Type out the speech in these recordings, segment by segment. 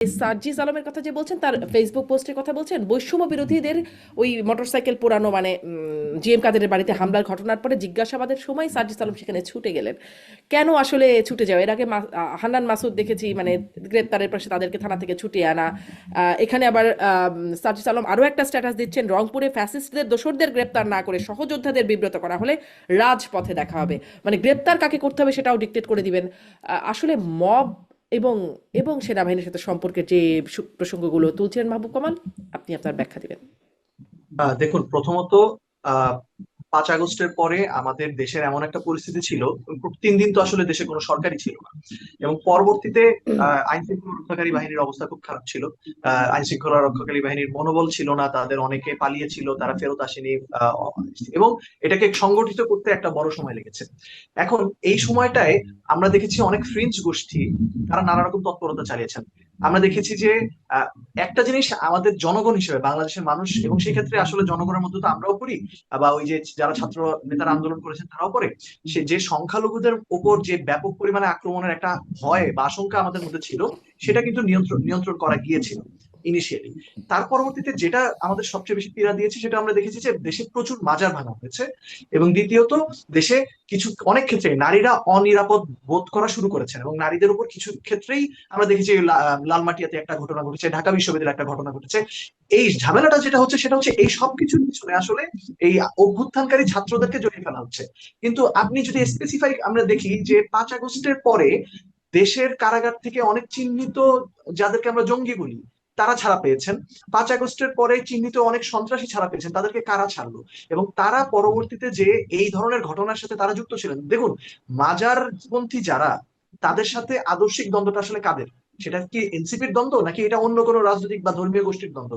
সার্জিস আলমের কথা যে বলছেন, তার ফেসবুক পোস্টের কথা বলছেন, বৈষম্য বিরোধীদের ওই মোটরসাইকেল পোড়ানো মানে জিএম কাদেরের বাড়িতে হামলার ঘটনার পরে জিজ্ঞাসাবাদের সময় সার্জিস আলম সেখানে ছুটে গেলেন। কেন আসলে ছুটে যাওয়া? এর আগে হান্নান মাসুদ দেখেছি মানে গ্রেপ্তারের পাশে তাদেরকে থানা থেকে ছুটিয়ে আনা। এখানে আবার সার্জিস আলম আরও একটা স্ট্যাটাস দিচ্ছেন, রংপুরে ফ্যাসিস্টদের দোসরদের গ্রেপ্তার না করে সহযোদ্ধাদের বিব্রত করা হলে রাজপথে দেখা হবে। মানে গ্রেপ্তার কাকে করতে হবে সেটাও ডিক্টেট করে দিবেন। আসলে মব এবং এবং সেনাবাহিনীর সাথে সম্পর্কের যে প্রসঙ্গগুলো তুলছেন মাহবুব কামাল, আপনি আপনার ব্যাখ্যা দিবেন। দেখুন, প্রথমত আহ 5 আগস্টের পরে আমাদের দেশের এমন একটা পরিস্থিতি ছিল। 3 দিন তো আসলে দেশে কোনো সরকারই ছিল না, এবং পরবর্তীতে আইন শৃঙ্খলা রক্ষাকারী বাহিনীর অবস্থা খুব খারাপ ছিল। আইন শৃঙ্খলা রক্ষাকারী বাহিনীর মনোবল ছিল না, তাদের অনেকে পালিয়েছিল, তারা ফেরত আসেনি। এবং এটাকে সংগঠিত করতে একটা বড় সময় লেগেছে। এখন এই সময়টায় আমরা দেখেছি অনেক ফ্রিঞ্জ গোষ্ঠী তারা নানা রকম তৎপরতা চালিয়েছেন। আমরা দেখেছি যে আহ, একটা জিনিস আমাদের জনগণ হিসেবে বাংলাদেশের মানুষ, এবং সেই ক্ষেত্রে আসলে জনগণের মধ্যে তো আমরাও পড়ি, বা ওই যে যারা ছাত্র নেতারা আন্দোলন করেছেন তারাও পড়ে, সে যে সংখ্যালঘুদের উপর যে ব্যাপক পরিমাণে আক্রমণের একটা ভয় বা আশঙ্কা আমাদের মধ্যে ছিল, সেটা কিন্তু নিয়ন্ত্রণ নিয়ন্ত্রণ করা গিয়েছিল ইনিশিয়ালি। তার পরবর্তীতে যেটা আমাদের সবচেয়ে বেশি পীড়া দিয়েছে, সেটা আমরা দেখেছি যে দেশে প্রচুর মাজার ভাঙা হয়েছে, এবং দ্বিতীয়ত দেশে কিছু অনেক ক্ষেত্রে নারীরা অনিরাপদ বোধ করা শুরু করেছেন, এবং নারীদের উপর কিছু ক্ষেত্রেই আমরা দেখেছি লালমাটিয়াতে একটা ঘটনা ঘটেছে, ঢাকা বিশ্ববিদ্যালয়ে একটা ঘটনা ঘটেছে। এই ঝামেলাটা যেটা হচ্ছে সেটা হচ্ছে এই সবকিছুর পিছনে আসলে এই অভ্যুত্থানকারী ছাত্রদেরকে জড়িয়ে ফেলা হচ্ছে। কিন্তু আপনি যদি স্পেসিফাই আমরা দেখি যে 5 আগস্টের পরে দেশের কারাগার থেকে অনেক চিহ্নিত, যাদেরকে আমরা জঙ্গি বলি, তারা ছাড়া পেয়েছেন। 5 আগস্টের পরে চিহ্নিত অনেক সন্ত্রাসী ছাড়া পেয়েছেন, তাদেরকে কারা ছাড়লো? এবং তারা পরবর্তীতে যে এই ধরনের ঘটনার সাথে তারা যুক্ত ছিলেন, দেখুন, মাজারপন্থী যারা, তাদের সাথে আদর্শিক দ্বন্দ্বটা আসলে কাদের? সেটা কি এনসিপির দ্বন্দ্ব, নাকি এটা অন্য কোনো রাজনৈতিক বা ধর্মীয় গোষ্ঠীর দ্বন্দ্ব?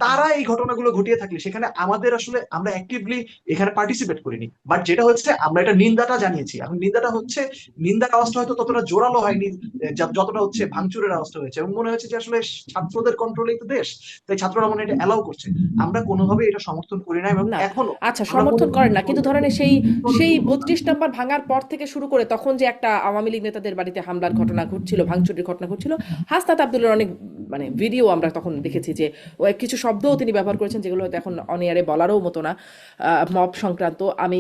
তারা এই ঘটনাগুলো ঘটিয়ে থাকলে সেখানে আমাদের আসলে আমরা অ্যাক্টিভলি এখানে পার্টিসিপেট করিনি, বাট যেটা হচ্ছে আমরা এটা নিন্দাটা জানিয়েছি। এখন নিন্দাটা হচ্ছে, নিন্দার আওয়াজটা হয়তো ততটা জোরালো হয়নি যতটা হচ্ছে ভাঙচুরের আওয়াজটা হয়েছে, এবং মনে হচ্ছে যে আসলে ছাত্রদের কন্ট্রোলেই তো দেশ, তাই ছাত্ররা মনে হয় এটা অ্যালাউ করছে। আমরা কোনোভাবে এটা সমর্থন করি না, এবং না, এখনো আচ্ছা, আমরা মনে সমর্থন করি করেন না, কিন্তু ধরেন সেই সেই যে 32 নম্বর ভাঙার পর থেকে শুরু করে তখন যে একটা আওয়ামী লীগ নেতাদের বাড়িতে হামলার ঘটনা ঘটছিল, ভাঙচুরের ঘটনা ঘটছিল, হাসনাত আব্দুল্লাহর অনেক মানে ভিডিও আমরা তখন দেখেছি যে ও কিছু শব্দও তিনি ব্যবহার করেছেন যেগুলো হয়তো এখন অন এয়ারে বলারও মতো না, মব সংক্রান্ত। আমি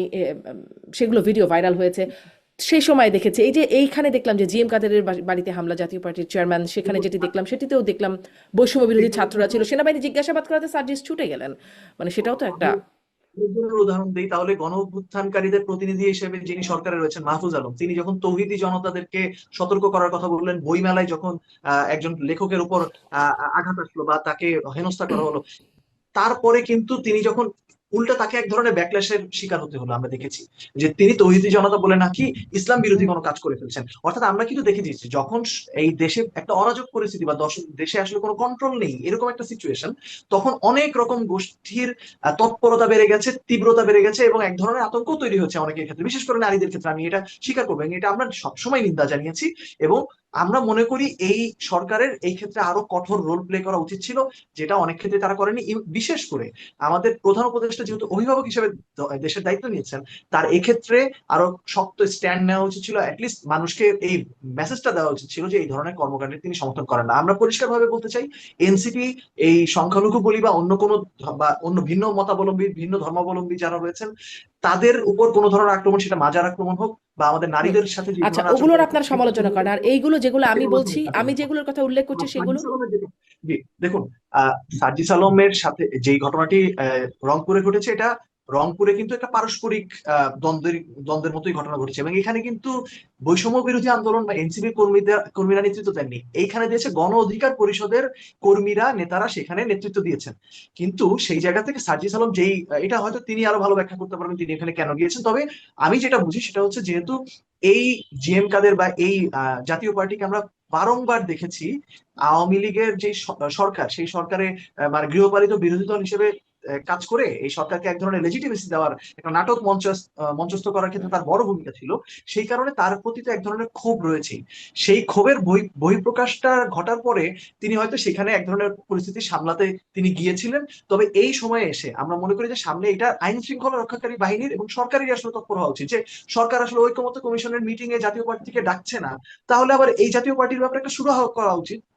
সেগুলো ভিডিও ভাইরাল হয়েছে। সেই সময় দেখেছি, এই যে এইখানে দেখলাম যে জিএম কাদেরের বাড়িতে হামলা, জাতীয় পার্টির চেয়ারম্যান সেখানে যেটি দেখলাম, সেটিতেও দেখলাম বৈষম্য বিরোধী ছাত্ররা ছিল, সেনাবাহিনী জিজ্ঞাসাবাদ করাতে সার্জিস ছুটে গেলেন। মানে সেটাও তো একটা। উদাহরণ দিই তাহলে, গণ অভ্যুত্থানকারীদের প্রতিনিধি হিসেবে যিনি সরকারে রয়েছেন মাহফুজ আলম, তিনি যখন তৌহিদি জনতাদেরকে সতর্ক করার কথা বললেন, বইমেলায় যখন একজন লেখকের উপর আঘাত আসলো বা তাকে হেনস্থা করা হলো, তারপরে কিন্তু তিনি যখন উল্টা তাকে এক ধরনের ব্যাকল্যাশের শিকার হতে হলো, আমরা দেখেছি যে তিনি তৌহিদি জনতা বলে নাকি ইসলাম বিরোধী কোনো কাজ করে ফেলছেন। অর্থাৎ আমরা কিন্তু দেখে দিচ্ছি, যখন এই দেশে একটা অরাজক পরিস্থিতি বা দেশে আসলে কোনো কন্ট্রোল নেই, এরকম একটা সিচুয়েশন, তখন অনেক রকম গোষ্ঠীর তৎপরতা বেড়ে গেছে, তীব্রতা বেড়ে গেছে, এবং এক ধরনের আতঙ্ক তৈরি হচ্ছে অনেকের ক্ষেত্রে, বিশেষ করে নারীদের ক্ষেত্রে। আমি এটা স্বীকার করবো, এবং এটা আমরা সবসময় নিন্দা জানিয়েছি। এবং আমরা মনে করি এই সরকারের এই ক্ষেত্রে আরো কঠোর রোল প্লে করা উচিত ছিল, যেটা অনেক ক্ষেত্রে তারা করেনি। বিশেষ করে আমাদের প্রধান উপদেষ্টা যেহেতু অভিভাবক হিসেবে দেশের দায়িত্ব নিয়েছেন, তার এক্ষেত্রে আরো শক্ত স্ট্যান্ড নেওয়া উচিত ছিল। অ্যাটলিস্ট মানুষকে এই মেসেজটা দেওয়া উচিত ছিল যে এই ধরনের কর্মকাণ্ডে তিনি সমর্থন করেন না। আমরা পরিষ্কার ভাবে বলতে চাই, এনসিপি এই সংখ্যালঘু বলি বা অন্য কোনো বা অন্য ভিন্ন মতাবলম্বী, ভিন্ন ধর্মাবলম্বী যারা রয়েছেন, তাদের উপর কোনো ধরনের আক্রমণ, সেটা মাজার আক্রমণ হোক বা আমাদের হুম। নারীদের সাথে যে আচ্ছা, ধরনের আচরণ ওগুলোর করা আপনার সমালোচনা করেন, আর এইগুলো যেগুলো আমি সেগুলো বলছি, আমি যেগুলোর কথা উল্লেখ করছি সেগুলো। দেখুন, সার্জিস আলমের সাথে যেই ঘটনাটি রংপুরে ঘটেছে, এটা রংপুরে কিন্তু একটা পারস্পরিক দ্বন্দ্বের দ্বন্দ্বের মতোই ঘটনা ঘটেছে, এবং এখানে কিন্তু বৈষম্য বিরোধী আন্দোলন বা এনসিপি কর্মীরা নেতৃত্ব দেননি, এইখানে দিয়েছে গণ অধিকার পরিষদের কর্মীরা, নেতারা সেখানে নেতৃত্ব দিয়েছেন। কিন্তু সেই জায়গা থেকে সার্জিস আলম যেই এটা হয়তো তিনি আরো ভালো ব্যাখ্যা করতে পারবেন তিনি এখানে কেন গিয়েছেন, তবে আমি যেটা বুঝি সেটা হচ্ছে, যেহেতু এই জিএম কাদের বা এই জাতীয় পার্টিকে আমরা বারংবার দেখেছি আওয়ামী লীগের যে সরকার, সেই সরকারে মানে গৃহপালিত বিরোধী দল হিসেবে কাজ করে এই সরকারকে এক ধরনের লেজিটিমেসি দেওয়ার একটা নাটক মঞ্চস্থ করার ক্ষেত্রে তার বড় ভূমিকা ছিল। সেই কারণে তার প্রতি তো এক ধরনের ক্ষোভ রয়েছে। সেই ক্ষোভের বহিঃপ্রকাশটা ঘটার পরে তিনি হয়তো সেখানে এক ধরনের পরিস্থিতি সামলাতে তিনি গিয়েছিলেন। তবে এই সময়ে এসে আমরা মনে করি যে সামনে এটা আইন শৃঙ্খলা রক্ষাকারী বাহিনীর এবং সরকারেরই আসলে তৎপর হওয়া উচিত। যে সরকার আসলে ঐকমত্য কমিশনের মিটিং এ জাতীয় পার্টি থেকে ডাকছে না, তাহলে আবার এই জাতীয় পার্টির ব্যাপারে একটা সুরাহা করা উচিত।